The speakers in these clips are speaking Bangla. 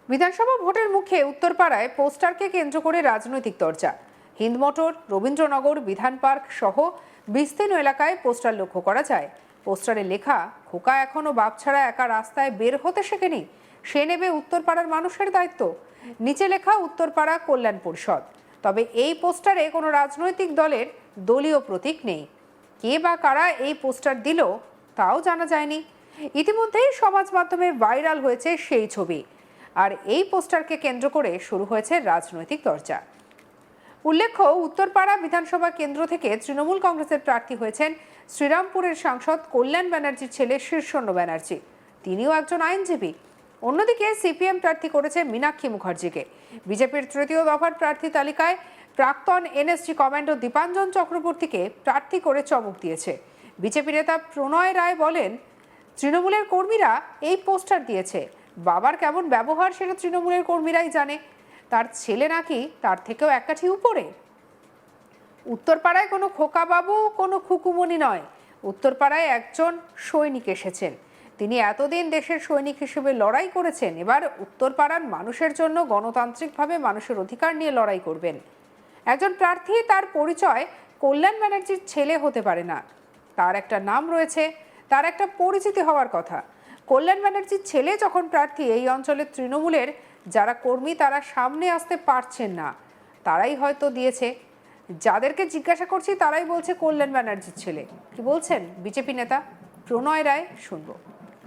বিধানসভা ভোটের মুখে উত্তরপাড়ায় পোস্টারকে কেন্দ্র করে রাজনৈতিক চর্চা। হিন্দমোটর, রবীন্দ্রনগর, বিধান পার্ক সহ বিস্তীর্ণ এলাকায় পোস্টার লক্ষ্য করা যায়। পোস্টারে লেখা, খোকা এখনো বাপ ছাড়া একা রাস্তায় বের হতে শেখেনি, সে নেবে উত্তরপাড়ার মানুষের দায়িত্ব। নিচে লেখা উত্তরপাড়া কল্যাণ পরিষদ। তবে এই পোস্টারে কোনো রাজনৈতিক দলের দলীয় প্রতীক নেই। কে বা কারা এই পোস্টার দিল তাও জানা যায়নি। ইতিমধ্যেই সমাজ মাধ্যমে ভাইরাল হয়েছে সেই ছবি, আর এই পোস্টারকে কেন্দ্র করে শুরু হয়েছে রাজনৈতিক চর্চা। উল্লেখ্য, উত্তরপাড়া বিধানসভা কেন্দ্র থেকে তৃণমূল কংগ্রেসের প্রার্থী হয়েছেন শ্রীরামপুরের সাংসদ কল্যাণ ব্যানার্জির ছেলে শীর্ষেন্দু ব্যানার্জি। তিনিও একজন আইনজীবী। অন্যদিকে সিপিএম প্রার্থী করেছে মীনাক্ষী মুখার্জিকে। বিজেপির তৃতীয় দফার প্রার্থী তালিকায় প্রাক্তন এনএসজি কমান্ডো দীপাঞ্জন চক্রবর্তীকে প্রার্থী করে চমক দিয়েছে। বিজেপি নেতা প্রণয় রায় বলেন, তৃণমূলের কর্মীরা এই পোস্টার দিয়েছে। বাবার কেমন ব্যবহার সেটা তৃণমূলের কর্মীরাই জানে। তার ছেলে নাকি তার থেকেও এক কাঠি উপরে। উত্তরপাড়ায় কোনো খোকাবাবু, কোনো খুকুমণি নয়। উত্তরপাড়ায় একজন সৈনিক এসেছেন। তিনি এতদিন দেশের সৈনিক হিসেবে লড়াই করেছেন। এবার উত্তরপাড়ার মানুষের জন্য গণতান্ত্রিকভাবে মানুষের অধিকার নিয়ে লড়াই করবেন। একজন প্রার্থী, তার পরিচয় কল্যাণ ব্যানার্জির ছেলে হতে পারে না। তার একটা নাম রয়েছে, তার একটা পরিচিতি হওয়ার কথা। কল্যাণ ব্যানার্জির ছেলে যখন প্রার্থী, এই অঞ্চলের তৃণমূলের যারা কর্মী তারা সামনে আসতে পারছেন না, তারাই হয়তো দিয়েছে। যাদেরকে জিজ্ঞাসা করছি তারাই বলছে কল্যাণ ব্যানার্জির ছেলে। কি বলছেন বিজেপি নেতা প্রণয় রায়, শুনবো।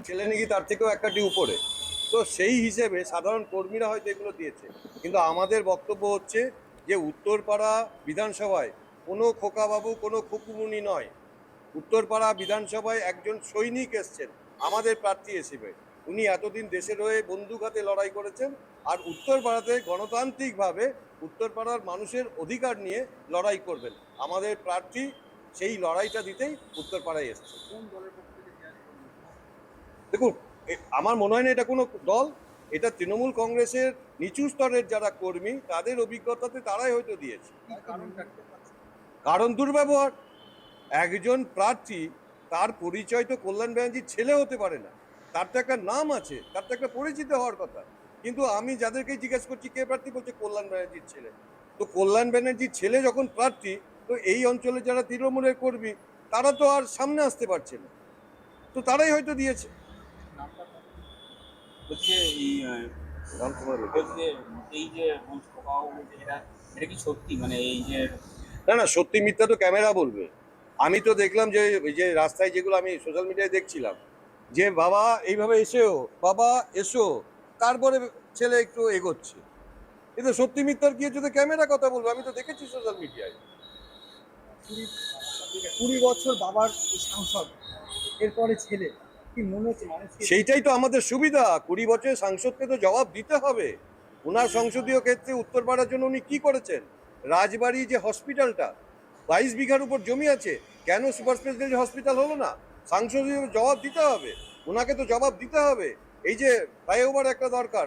ছেলে নাকি তার থেকেও এক কাঠি উপরে, তো সেই হিসেবে সাধারণ কর্মীরা হয়তো এগুলো দিয়েছে। কিন্তু আমাদের বক্তব্য হচ্ছে যে উত্তরপাড়া বিধানসভায় কোনো খোকাবাবু, কোনো খুকুমুনি নয়। উত্তরপাড়া বিধানসভায় একজন সৈনিক এসছেন আমাদের প্রার্থী হিসেবে। উনি এতদিন দেশের হয়ে বন্দুক হাতে লড়াই করেছেন, আর উত্তরপাড়াতে গণতান্ত্রিকভাবে উত্তরপাড়ার মানুষের অধিকার নিয়ে লড়াই করবেন। আমাদের প্রার্থী সেই লড়াইটা দিতেই উত্তরপাড়ায় এসছে। দেখুন, আমার মনে হয় না এটা কোনো দল, এটা তৃণমূল কংগ্রেসের নিচু স্তরের যারা কর্মী তাদের অভিজ্ঞতাতে তারাই হয়তো দিয়েছে। কারণ দুর্ব্যবহার। একজন প্রার্থী, তার পরিচয় তো কল্যাণ ব্যানার্জির ছেলে হতে পারে না। তার তো একটা নাম আছে, তার তো একটা পরিচিত হওয়ার কথা। কিন্তু আমি যাদেরকে জিজ্ঞেস করছি কে প্রার্থী, বলছে কল্যাণ ব্যানার্জির ছেলে। তো কল্যাণ ব্যানার্জির ছেলে যখন প্রার্থী, তো এই অঞ্চলে যারা তৃণমূলের কর্মী তারা তো আর সামনে আসতে পারছে না, তো তারাই হয়তো দিয়েছে। না না, সত্যি মিথ্যা তো ক্যামেরা বলবে। আমি তো দেখলাম যে এই যে রাস্তায় যেগুলো আমি সোশ্যাল মিডিয়ায় দেখছিলাম, যে বাবা এইভাবে এসেও, বাবা এসো, তারপরে ছেলে একটু এগোচ্ছে। কিন্তু সত্যি মিথ্যার কি হচ্ছে, তো ক্যামেরা কথা বলবো। আমি তো দেখেছি সোশ্যাল মিডিয়ায়। 20 বছর বাবার সাংসদ, এরপরে ছেলে, কি মনে হচ্ছে মানুষ? সেইটাই তো আমাদের সুবিধা। 20 বছরের সাংসদকে তো জবাব দিতে হবে। ওনার সংসদীয় ক্ষেত্রে উত্তরপাড়ার জন্য উনি কি করেছেন। রাজবাড়ি যে হসপিটালটা, 22 বিঘার উপর জমি আছে, কেন সুপার স্পেশালিটি হসপিটাল হলো না? সাংসদীয় জবাব দিতে হবে, ওনাকে তো জবাব দিতে হবে। এই যে ফ্লাইওভার একটা দরকার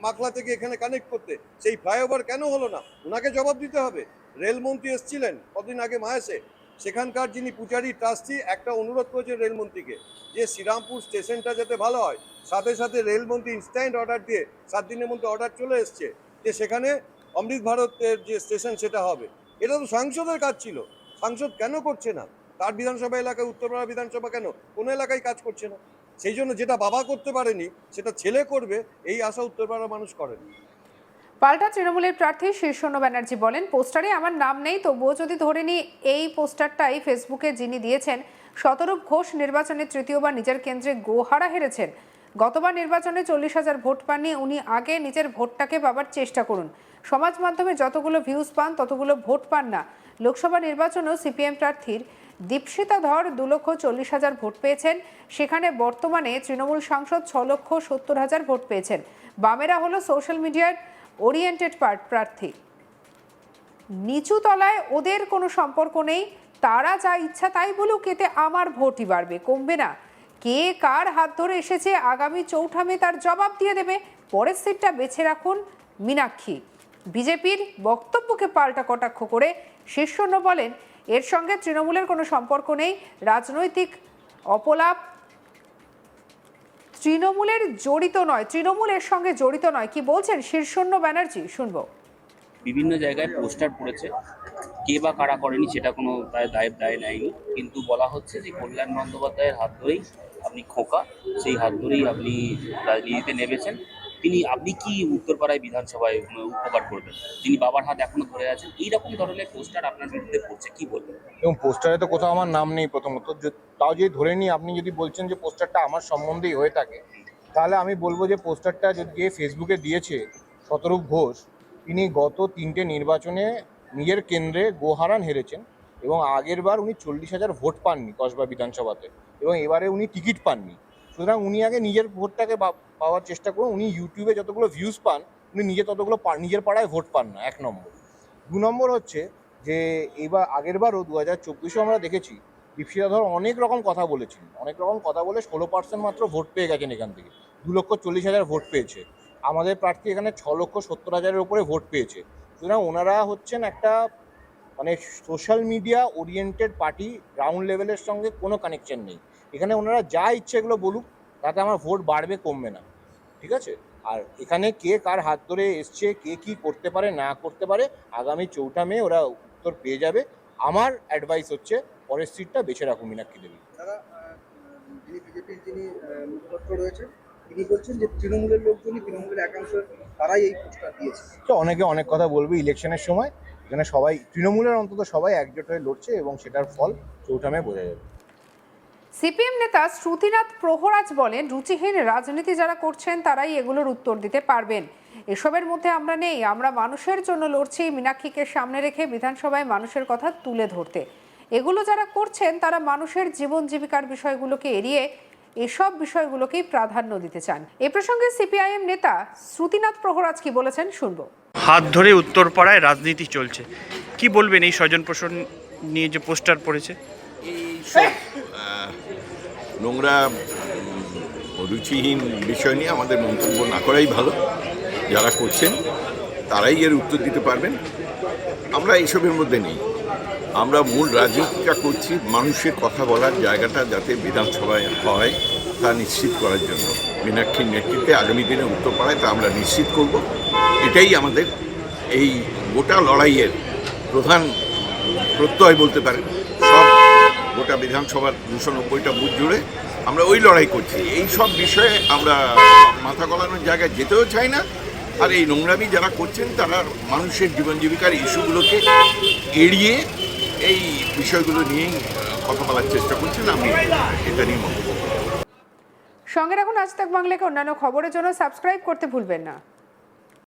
মাখলা থেকে এখানে কানেক্ট করতে, সেই ফ্লাইওভার কেন হলো না? ওনাকে জবাব দিতে হবে। রেলমন্ত্রী এসেছিলেন কদিন আগে মায়াসে, সেখানকার যিনি পূজারী ট্রাস্টি একটা অনুরোধ করেছেন রেলমন্ত্রীকে যে শ্রীরামপুর স্টেশনটা যাতে ভালো হয়। সাথে সাথে রেলমন্ত্রী ইনস্ট্যান্ট অর্ডার দিয়ে 7 দিনের মধ্যে অর্ডার চলে এসছে যে সেখানে অমৃত ভারতের যে স্টেশন সেটা হবে। এটা তো সাংসদের কাজ ছিল, সাংসদ কেন করছে না? তার বিধানসভা এলাকায়, উত্তরপাড়া বিধানসভা কেন কোনো এলাকায় কাজ করছে না? সেই জন্য যেটা বাবা করতে পারেনি সেটা ছেলে করবে, এই আশা উত্তরপাড়ার মানুষ করেন। পাল্টা তৃণমূলের প্রার্থী শীর্ষেন্দু ব্যানার্জি বলেন, পোস্টারে আমার নাম নেই, তবুও যদি ধরে নিই এই পোস্টারটাই ফেসবুকে যিনি দিয়েছেন, শতরূপ ঘোষ নির্বাচনে তৃতীয়বার নিজের কেন্দ্রে গোহারা হেরেছেন। গতবার নির্বাচনে 40,000 ভোট পাননি উনি। আগে নিজের ভোটটাকে পাবার চেষ্টা করুন। সমাজ মাধ্যমে যতগুলো ভিউজ পান ততগুলো ভোট পান না। লোকসভা নির্বাচনেও সিপিএম প্রার্থীর দীপশিতা ধর 2,40,000 ভোট পেয়েছেন। সেখানে বর্তমানে তৃণমূল সাংসদ 6,70,000 ভোট পেয়েছেন। বামেরা হলো সোশ্যাল মিডিয়ার ওরিয়েন্টেড প্রার্থী। নিচু তলায় ওদের কোনো সম্পর্ক নেই, তারা যা ইচ্ছা তাই বলুক, এতে আমার ভোটই বাড়বে, কমবে না। কে কার হাত ধরে এসেছে আগামী 4 মে তার জবাব দিয়ে দেবে। পরের সিটটা বেছে রাখুন মীনাক্ষী। বিজেপির বক্তব্যকে পাল্টা কটাক্ষ করে শীর্ষেন্দু বলেন, এর সঙ্গে তৃণমূলের কোনো সম্পর্ক নেই, রাজনৈতিক অপলাপ তৃণমূলের জড়িত নয়, তৃণমূল এর সঙ্গে জড়িত নয়, কি বলছেন শীর্ষণ্য ব্যানার্জি, শুনবো। বিভিন্ন জায়গায় পোস্টার পড়েছে, কে বা কারা করেনি সেটা কোনো প্রায় দায় নেয়নি, কিন্তু বলা হচ্ছে যে কল্যাণ বন্দ্যোপাধ্যায়ের হাত ধরেই আপনি খোকা, সেই হাত ধরেই আপনি রাজনীতিতে নেমেছেন। আপনি কি উত্তরপাড়ায় বিধানসভায় উপকার করবেন? তিনি বাবার হাত এখনো ধরে আছেন, এইরকম ধরনের পোস্টার আপনার বিরুদ্ধে পড়ছে, কি বলবেন? এবং পোস্টারে তো কোথাও আমার নাম নেই প্রথমত, তাও যদি ধরে নিই, আপনি যদি বলছেন যে পোস্টারটা আমার সম্বন্ধেই হয়ে থাকে, তাহলে আমি বলবো যে পোস্টারটা যে ফেসবুকে দিয়েছে শতরূপ ঘোষ, তিনি গত 3টে নির্বাচনে নিজের কেন্দ্রে গোহারান হেরেছেন এবং আগের বার উনি 40,000 ভোট পাননি কসবা বিধানসভাতে, এবং এবারে উনি টিকিট পাননি। সুতরাং উনি আগে নিজের ভোটটাকে পাওয়ার চেষ্টা করুন। উনি ইউটিউবে যতগুলো ভিউজ পান, উনি নিজের পাড়ায় ভোট পান না, 1 নম্বর। 2 নম্বর হচ্ছে যে এবার আগের বারও 2024-এও আমরা দেখেছি দীপশিতা ধর অনেক রকম কথা বলেছেন, অনেক রকম কথা বলে 16% মাত্র ভোট পেয়ে গেছেন এখান থেকে। 2,40,000 ভোট পেয়েছে। আমাদের প্রার্থী এখানে 6,70,000-এর উপরে ভোট পেয়েছে। সুতরাং ওনারা হচ্ছেন একটা মানে social media oriented party, ground লেভেলের সঙ্গে কোনো কানেকশন নেই। এখানে ওনারা যা ইচ্ছে এগুলো বলুক, তাতে আমার ভোট বাড়বে কমবে না, ঠিক আছে? আর এখানে কে কার হাত ধরে এসছে, কে কি করতে পারে না করতে পারে, আগামী 4 মে ওরা উত্তর পেয়ে যাবে। আমার অ্যাডভাইস হচ্ছে পরের সিটটা বেছে রাখুন মীনাক্ষী দেবী। তারা যিনি বিজেপির যিনি মুখপাত্র রয়েছেন, তিনি বলছেন যে তৃণমূলের লোকজনই, তৃণমূলের একাংশ তারাই এই পোস্টার দিয়েছে। তো অনেকে অনেক কথা বলবে ইলেকশনের সময়, এখানে সবাই তৃণমূলের অন্তত সবাই একজোট হয়ে লড়ছে এবং সেটার ফল 4 মে বোঝা যাবে। সিপিএম নেতা শ্রুতিনাথ প্রহরাজ বলেন, রুচিহীন রাজনীতি যারা করছেন তারাই এগুলোর উত্তর দিতে পারবেন। এসবের মধ্যে আমরা নেই, আমরা মানুষের জন্য লড়ছি, মীনাক্ষীকে সামনে রেখে বিধানসভায় মানুষের কথা তুলে ধরতে। এগুলো যারা করছেন তারা মানুষের জীবন জীবিকার বিষয়গুলোকে এড়িয়ে এসব বিষয়গুলোকেই প্রাধান্য দিতে চান। এ প্রসঙ্গে সিপিআইএম নেতা শ্রুতিনাথ প্রহরাজ কি বলেছেন, শুনবো। হাত ধরে উত্তরপাড়ায় রাজনীতি চলছে, কি বলবেন এই স্বজন পোষণ নিয়ে যে পোস্টার পড়েছে? এইসব নোংরা রুচিহীন বিষয় নিয়ে আমাদের মন্তব্য না করাই ভালো। যারা করছেন তারাই এর উত্তর দিতে পারবেন। আমরা এইসবের মধ্যে নেই। আমরা মূল রাজনীতিটা করছি মানুষের কথা বলার জায়গাটা যাতে বিধানসভায় হয় তা নিশ্চিত করার জন্য। মীনাক্ষীর নেতৃত্বে আগামী দিনে উত্তরপাড়ায় তা আমরা নিশ্চিত করব। এটাই আমাদের এই গোটা লড়াইয়ের প্রধান প্রত্যয় বলতে পারেন। সব গোটা বিধানসভার 290টা বুথ জুড়ে আমরা ওই লড়াই করছি। এই সব বিষয়ে আমরা মাথা গলানোর জায়গায় যেতেও চাই না। আর এই নোংরামি যারা করছেন তারা মানুষের জীবন জীবিকার ইস্যুগুলোকে এড়িয়ে এই বিষয়গুলো নিয়েই কথা বলার চেষ্টা করছেন। আমি এটা নিয়ে মন্তব্য করব। সঙ্গে রাখুন আজ তাক বাংলাকে অন্যান্য খবরের জন্য সাবস্ক্রাইব করতে ভুলবেন না।